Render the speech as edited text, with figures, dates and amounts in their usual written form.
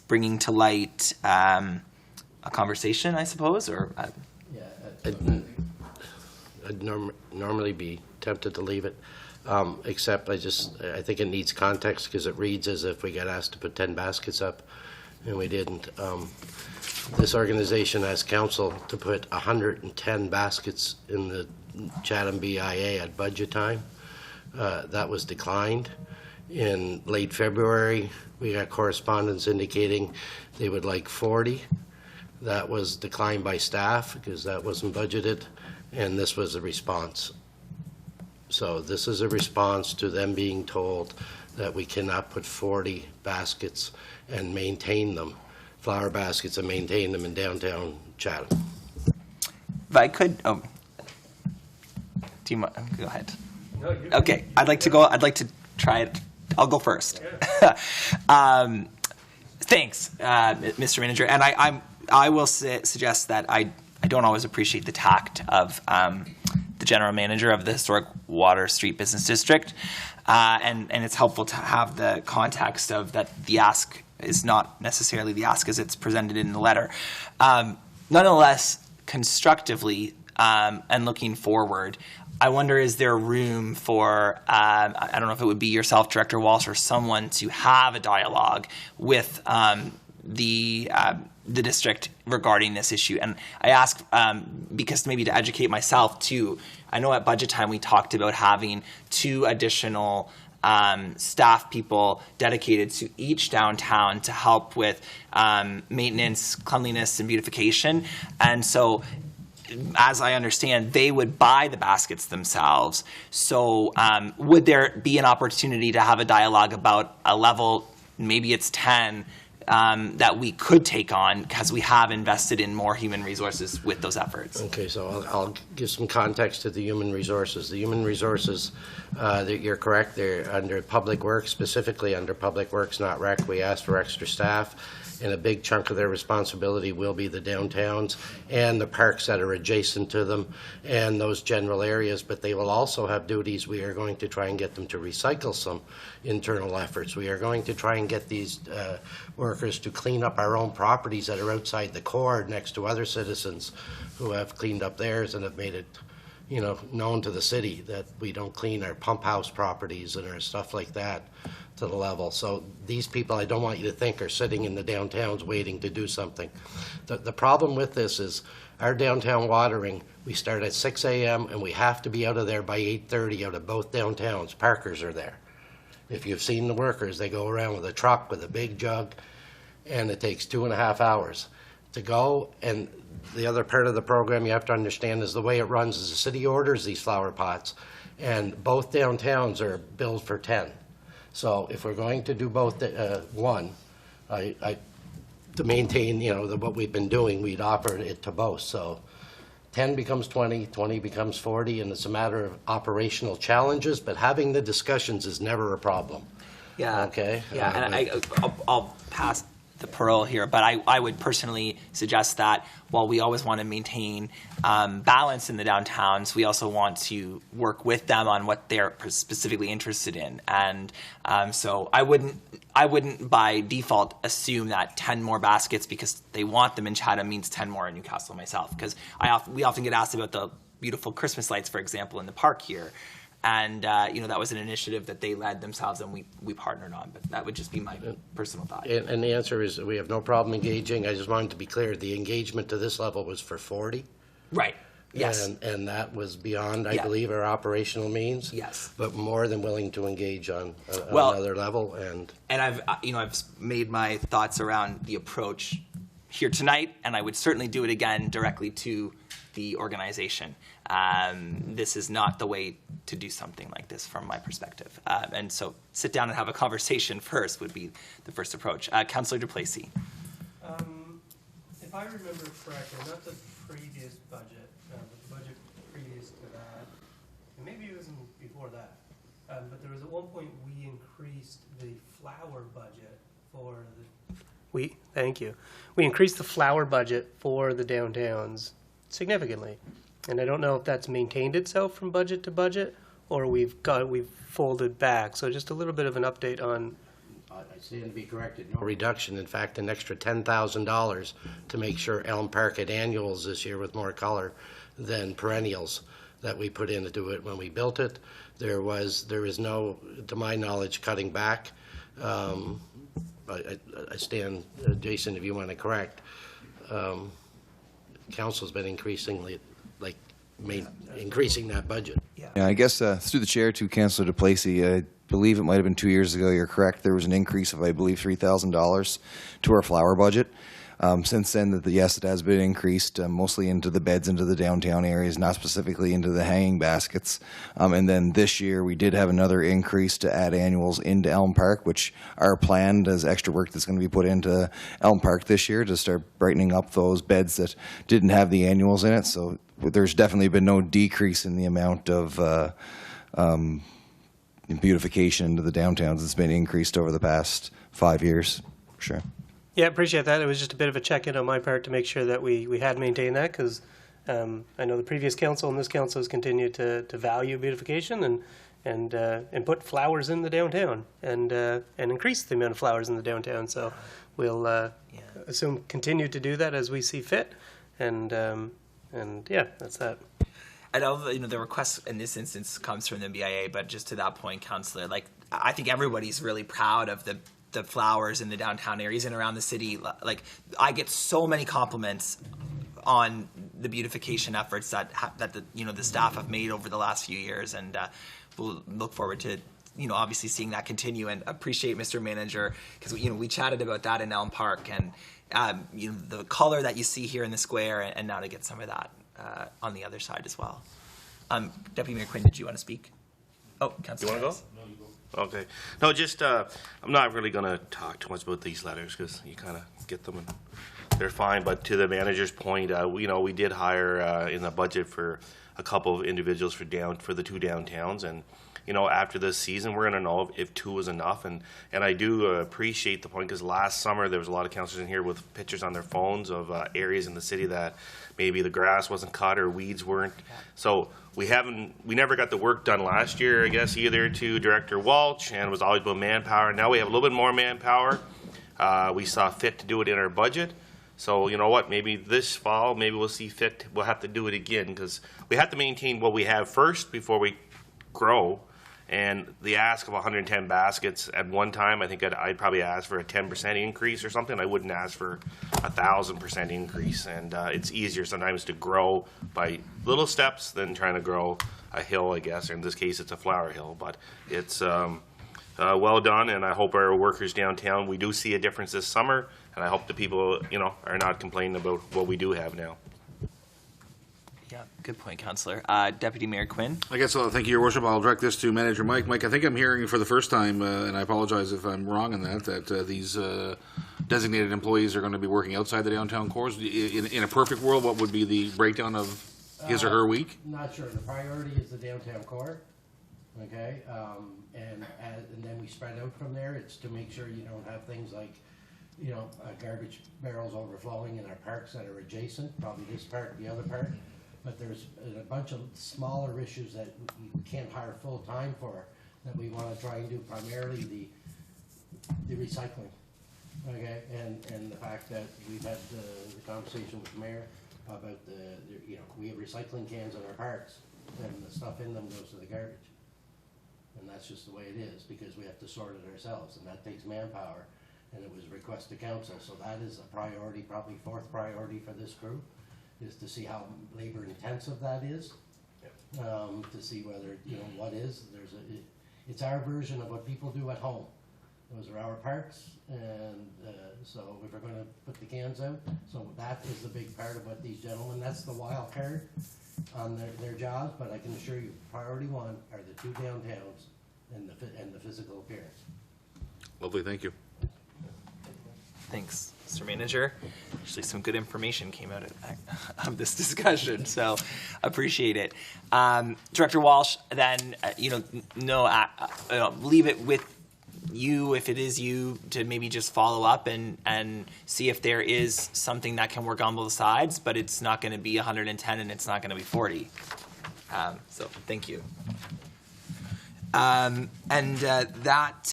bringing to light a conversation, I suppose, or I'd normally be tempted to leave it, except I think it needs context because it reads as if we got asked to put 10 baskets up, and we didn't. This organization asked council to put 110 baskets in the Chatham BIA at budget time. That was declined. In late February, we got correspondence indicating they would like 40. That was declined by staff because that wasn't budgeted, and this was a response. So this is a response to them being told that we cannot put 40 baskets and maintain them, flower baskets, and maintain them in downtown Chatham. if I could, do you mind? Go ahead. No, okay, I'd like to go. I'd like to try it. I'll go first. Yeah. Thanks, Mr. Manager. And I will suggest that I don't always appreciate the tact of the general manager of the historic Water Street Business District, and it's helpful to have the context of that the ask is not necessarily the ask as it's presented in the letter. Nonetheless, constructively and looking forward, I wonder, is there room for, I don't know if it would be yourself, Director Walsh, or someone to have a dialogue with the district regarding this issue? And I ask because maybe to educate myself too. I know at budget time we talked about having 2 additional staff people dedicated to each downtown to help with maintenance, cleanliness, and beautification. And so, as I understand, they would buy the baskets themselves. So would there be an opportunity to have a dialogue about a level, maybe it's 10, that we could take on because we have invested in more human resources with those efforts? Okay, so I'll give some context to the human resources. The human resources, you're correct, they're under Public Works, specifically under Public Works, not Rec. We asked for extra staff, and a big chunk of their responsibility will be the downtowns and the parks that are adjacent to them and those general areas, but they will also have duties. We are going to try and get them to recycle some internal efforts. We are going to try and get these workers to clean up our own properties that are outside the core next to other citizens who have cleaned up theirs and have made it, you know, known to the city that we don't clean our pump house properties and our stuff like that to the level. So these people, I don't want you to think, are sitting in the downtowns waiting to do something. The problem with this is our downtown watering, we start at 6 a.m. and we have to be out of there by 8:30 out of both downtowns. Parkers are there. If you've seen the workers, they go around with a truck with a big jug, and it takes 2.5 hours to go. And the other part of the program you have to understand is the way it runs is the city orders these flower pots, and both downtowns are billed for 10. So if we're going to do both, to maintain, you know, what we've been doing, we'd offer it to both. So 10 becomes 20, 20 becomes 40, and it's a matter of operational challenges, but having the discussions is never a problem. Yeah. Okay? Yeah, and I'll pass the parole here, but I would personally suggest that while we always want to maintain balance in the downtowns, we also want to work with them on what they're specifically interested in. And so I wouldn't by default assume that 10 more baskets because they want them in Chatham means 10 more in Newcastle myself, because we often get asked about the beautiful Christmas lights, for example, in the park here. And, you know, that was an initiative that they led themselves and we partnered on. But that would just be my personal thought. And the answer is we have no problem engaging. I just wanted to be clear. The engagement to this level was for 40. Right. Yes. And that was beyond, I believe, our operational means. Yes. But more than willing to engage on another level. And I've made my thoughts around the approach here tonight, and I would certainly do it again directly to the organization. This is not the way to do something like this from my perspective. And so sit down and have a conversation first would be the first approach. Councillor Duplessis. If I remember correctly, not the previous budget, but the budget previous to that, and maybe it was before that, but there was at one point we increased the flower budget for the... Thank you. We increased the flower budget for the downtowns significantly. And I don't know if that's maintained itself from budget to budget or we've folded back. So just a little bit of an update on I stand to be corrected, no reduction. In fact, an extra $10,000 to make sure Elm Park had annuals this year with more color than perennials that we put in to do it when we built it. There is no, to my knowledge, cutting back. I stand, Jason, if you want to correct, council's been increasingly, increasing that budget. Yeah, I guess through the chair to Councillor DePlacy, I believe it might have been 2 years ago, you're correct, there was an increase of, I believe, $3,000 to our flower budget. Since then, yes, it has been increased, mostly into the beds, into the downtown areas, not specifically into the hanging baskets. And then this year, we did have another increase to add annuals into Elm Park, which are planned as extra work that's going to be put into Elm Park this year to start brightening up those beds that didn't have the annuals in it. So there's definitely been no decrease in the amount of beautification into the downtowns. It's been increased over the past 5 years, for sure. Yeah, appreciate that. It was just a bit of a check-in on my part to make sure that we had maintained that, because I know the previous council and this council has continued to value beautification and put flowers in the downtown and increase the amount of flowers in the downtown. So we'll assume continue to do that as we see fit, and yeah, that's that. I know the request in this instance comes from the BIA, but just to that point, Councillor, I think everybody's really proud of the flowers in the downtown areas and around the city. I get so many compliments on the beautification efforts that the staff have made over the last few years, and we'll look forward to obviously seeing that continue, and appreciate Mr. Manager, because we chatted about that in Elm Park, and the color that you see here in the square, and now to get some of that on the other side as well. Deputy Mayor Quinn, did you want to speak? Oh, Councillor. You want to go? Okay. No, just, I'm not really going to talk too much about these letters, because you kind of get them and they're fine. But to the manager's point, we did hire in the budget for a couple of individuals for the two downtowns. And, after this season, we're going to know if 2 is enough. And I do appreciate the point, because last summer there was a lot of councillors in here with pictures on their phones of areas in the city that maybe the grass wasn't cut or weeds weren't. So we never got the work done last year, I guess, either to Director Walsh, and it was always about manpower. Now we have a little bit more manpower. We saw fit to do it in our budget. So you know what, maybe this fall, maybe we'll see fit, we'll have to do it again, because we have to maintain what we have first before we grow. And the ask of 110 baskets at one time, I think I'd probably ask for a 10% increase or something. I wouldn't ask for 1,000% increase. And it's easier sometimes to grow by little steps than trying to grow a hill, I guess. Or in this case, it's a flower hill. But it's well done, and I hope our workers downtown, we do see a difference this summer. And I hope the people, are not complaining about what we do have now. Yeah, good point, Councillor. Deputy Mayor Quinn. I guess thank you, Your Worship. I'll direct this to Manager Mike. Mike, I think I'm hearing for the first time, and I apologize if I'm wrong in that these designated employees are going to be working outside the downtown cores. In a perfect world, what would be the breakdown of his or her week? Not sure. The priority is the downtown core. Okay, and then we spread out from there. It's to make sure you don't have things like, garbage barrels overflowing in our parks that are adjacent, probably this part, the other part. But there's a bunch of smaller issues that we can't hire full-time for, that we want to try and do, primarily the recycling. Okay, and the fact that we've had the conversation with the mayor about we have recycling cans in our parks, and the stuff in them goes to the garbage. And that's just the way it is, because we have to sort it ourselves, and that takes manpower, and it was request to council. So that is a priority, probably 4th priority for this group, is to see how labor intensive that is. To see whether, what is, it's our version of what people do at home. Those are our parks, and so if we're going to put the cans out, so that is the big part of what these gentlemen, that's the wild card on their jobs, but I can assure you, priority 1 are the 2 downtowns and the physical appearance. Lovely, thank you. Thanks, Mr. Manager. Actually, some good information came out of this discussion, so appreciate it. Director Walsh, then, leave it with you, if it is you, to maybe just follow up and see if there is something that can work on both sides, but it's not going to be 110 and it's not going to be 40. So thank you. And that